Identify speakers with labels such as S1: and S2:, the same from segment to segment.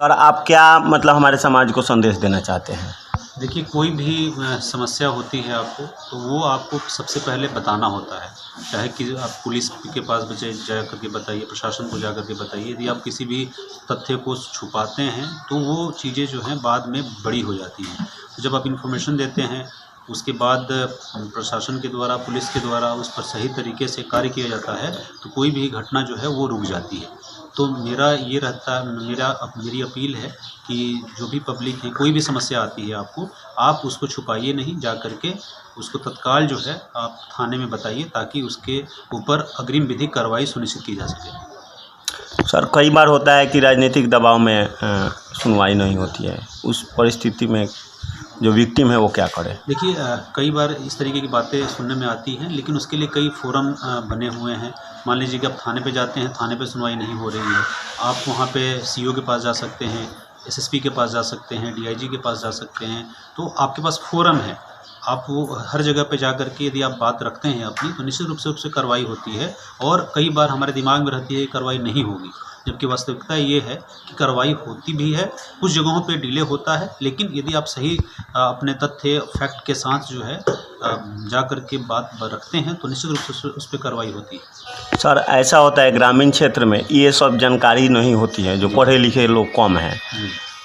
S1: और आप क्या मतलब हमारे समाज को संदेश देना चाहते हैं?
S2: देखिए, कोई भी समस्या होती है आपको, तो वो आपको सबसे पहले बताना होता है। चाहे कि आप पुलिस के पास बचे जा कर के बताइए, प्रशासन को जा कर के बताइए। यदि आप किसी भी तथ्य को छुपाते हैं, तो वो चीज़ें जो हैं बाद में बड़ी हो जाती हैं। तो जब आप इन्फॉर्मेशन देते हैं, उसके बाद प्रशासन के द्वारा, पुलिस के द्वारा उस पर सही तरीके से कार्य किया जाता है, तो कोई भी घटना जो है वो रुक जाती है। तो मेरा ये रहता मेरी अपील है कि जो भी पब्लिक है, कोई भी समस्या आती है आपको, आप उसको छुपाइए नहीं, जा कर के उसको तत्काल जो है आप थाने में बताइए, ताकि उसके ऊपर अग्रिम विधिक कार्रवाई सुनिश्चित की जा सके।
S1: सर, कई बार होता है कि राजनीतिक दबाव में सुनवाई नहीं होती है। उस परिस्थिति में जो विक्टिम है वो क्या करे?
S2: देखिए, कई बार इस तरीके की बातें सुनने में आती हैं, लेकिन उसके लिए कई फ़ोरम बने हुए हैं। मान लीजिए कि आप थाने पे जाते हैं, थाने पे सुनवाई नहीं हो रही है, आप वहाँ पे सीओ के पास जा सकते हैं, एसएसपी के पास जा सकते हैं, डीआईजी के पास जा सकते हैं। तो आपके पास फ़ोरम है, आप वो हर जगह पे जा कर के यदि आप बात रखते हैं अपनी, तो निश्चित रूप से उससे कार्रवाई होती है। और कई बार हमारे दिमाग में रहती है कि कार्रवाई नहीं होगी, जबकि वास्तविकता ये है कि कार्रवाई होती भी है। कुछ जगहों पे डिले होता है, लेकिन यदि आप सही अपने तथ्य फैक्ट के साथ जो है जा कर के बात रखते हैं, तो निश्चित रूप से उस पे कार्रवाई होती है।
S1: सर, ऐसा होता है ग्रामीण क्षेत्र में ये सब जानकारी नहीं होती है, जो पढ़े लिखे लोग कम हैं,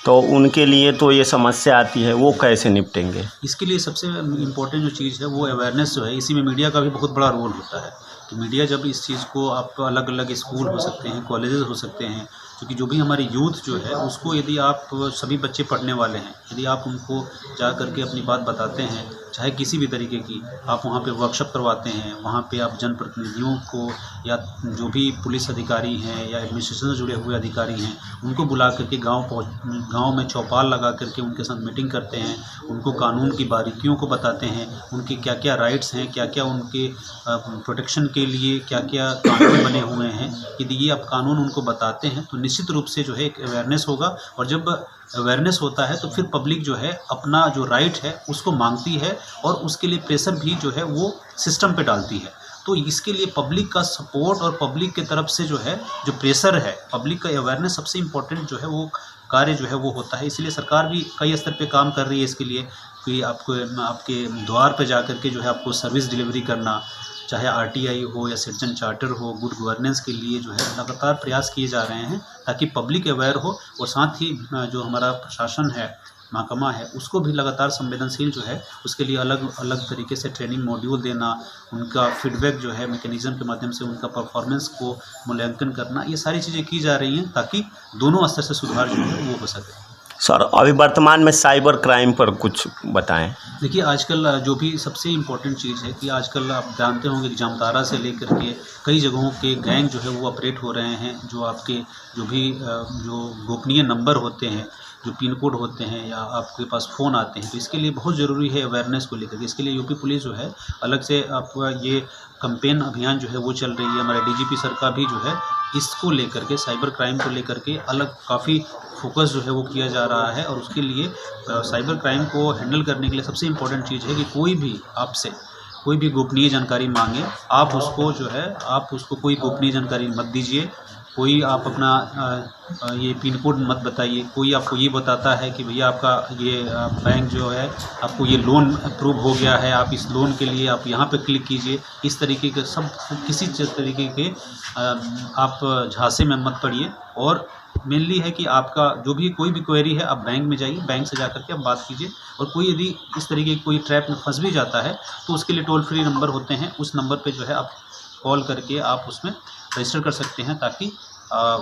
S1: तो उनके लिए तो ये समस्या आती है, वो कैसे निपटेंगे?
S2: इसके लिए सबसे इम्पोर्टेंट जो चीज़ है वो अवेयरनेस जो है, इसी में मीडिया का भी बहुत बड़ा रोल होता है। कि मीडिया जब इस चीज़ को, आप अलग अलग स्कूल हो सकते हैं, कॉलेजेस हो सकते हैं, क्योंकि जो भी हमारी यूथ जो है उसको, यदि आप, सभी बच्चे पढ़ने वाले हैं, यदि आप उनको जा कर के अपनी बात बताते हैं, चाहे किसी भी तरीके की, आप वहाँ पे वर्कशॉप करवाते हैं, वहाँ पे आप जनप्रतिनिधियों को या जो भी पुलिस अधिकारी हैं या एडमिनिस्ट्रेशन से जुड़े हुए अधिकारी हैं, उनको बुला करके गांव में चौपाल लगा करके उनके साथ मीटिंग करते हैं, उनको कानून की बारीकियों को बताते हैं, उनके क्या क्या राइट्स हैं, क्या क्या उनके प्रोटेक्शन के लिए क्या क्या कानून बने हुए हैं। यदि ये आप कानून उनको बताते हैं, तो निश्चित रूप से जो है एक अवेयरनेस होगा। और जब अवेयरनेस होता है, तो फिर पब्लिक जो है अपना जो राइट है उसको मांगती है, और उसके लिए प्रेशर भी जो है वो सिस्टम पे डालती है। तो इसके लिए पब्लिक का सपोर्ट और पब्लिक की तरफ से जो है जो प्रेशर है, पब्लिक का अवेयरनेस सबसे इम्पोर्टेंट जो है वो कार्य जो है वो होता है। इसलिए सरकार भी कई स्तर पे काम कर रही है इसके लिए, कि आपको आपके द्वार पे जा कर के जो है आपको सर्विस डिलीवरी करना, चाहे आरटीआई हो या सिटीजन चार्टर हो, गुड गवर्नेंस के लिए जो है लगातार प्रयास किए जा रहे हैं, ताकि पब्लिक अवेयर हो। और साथ ही जो हमारा प्रशासन है, महकमा है, उसको भी लगातार संवेदनशील जो है उसके लिए अलग अलग तरीके से ट्रेनिंग मॉड्यूल देना, उनका फीडबैक जो है मैकेनिज़्म के माध्यम से उनका परफॉर्मेंस को मूल्यांकन करना, ये सारी चीज़ें की जा रही हैं, ताकि दोनों स्तर से सुधार जो है वो हो सके।
S1: सर, अभी वर्तमान में साइबर क्राइम पर कुछ बताएं।
S2: देखिए, आजकल जो भी सबसे इम्पोर्टेंट चीज़ है कि आजकल आप जानते होंगे कि जामताड़ा से लेकर के कई जगहों के गैंग जो है वो ऑपरेट हो रहे हैं। जो आपके जो भी जो गोपनीय नंबर होते हैं, जो पिन कोड होते हैं, या आपके पास फ़ोन आते हैं, तो इसके लिए बहुत ज़रूरी है अवेयरनेस को लेकर के। इसके लिए यूपी पुलिस जो है अलग से आपका ये कैंपेन अभियान जो है वो चल रही है। हमारे डीजीपी सर का भी जो है इसको लेकर के, साइबर क्राइम को लेकर के अलग काफ़ी फोकस जो है वो किया जा रहा है। और उसके लिए साइबर क्राइम को हैंडल करने के लिए सबसे इम्पोर्टेंट चीज़ है कि कोई भी आपसे कोई भी गोपनीय जानकारी मांगे, आप उसको जो है, आप उसको कोई गोपनीय जानकारी मत दीजिए। कोई आप अपना ये पिन कोड मत बताइए। कोई आपको ये बताता है कि भैया आपका ये बैंक जो है, आपको ये लोन अप्रूव हो गया है, आप इस लोन के लिए आप यहाँ पे क्लिक कीजिए, इस तरीके के सब किसी तरीके के आप झांसे में मत पड़िए। और मेनली है कि आपका जो भी कोई भी क्वेरी है, आप बैंक में जाइए, बैंक से जाकर के आप बात कीजिए। और कोई यदि इस तरीके की कोई ट्रैप में फंस भी जाता है, तो उसके लिए टोल फ्री नंबर होते हैं, उस नंबर पे जो है आप कॉल करके आप उसमें रजिस्टर कर सकते हैं, ताकि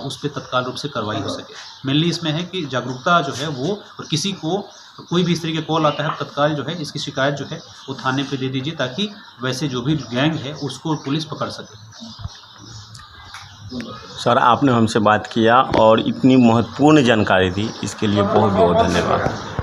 S2: उस पर तत्काल रूप से कार्रवाई हो सके। मेनली इसमें है कि जागरूकता जो है वो, और किसी को कोई भी इस तरीके कॉल आता है, तत्काल जो है इसकी शिकायत जो है वो थाने पे दे दीजिए, ताकि वैसे जो भी गैंग है उसको पुलिस पकड़ सके।
S1: सर, आपने हमसे बात किया और इतनी महत्वपूर्ण जानकारी दी, इसके लिए बहुत बहुत धन्यवाद।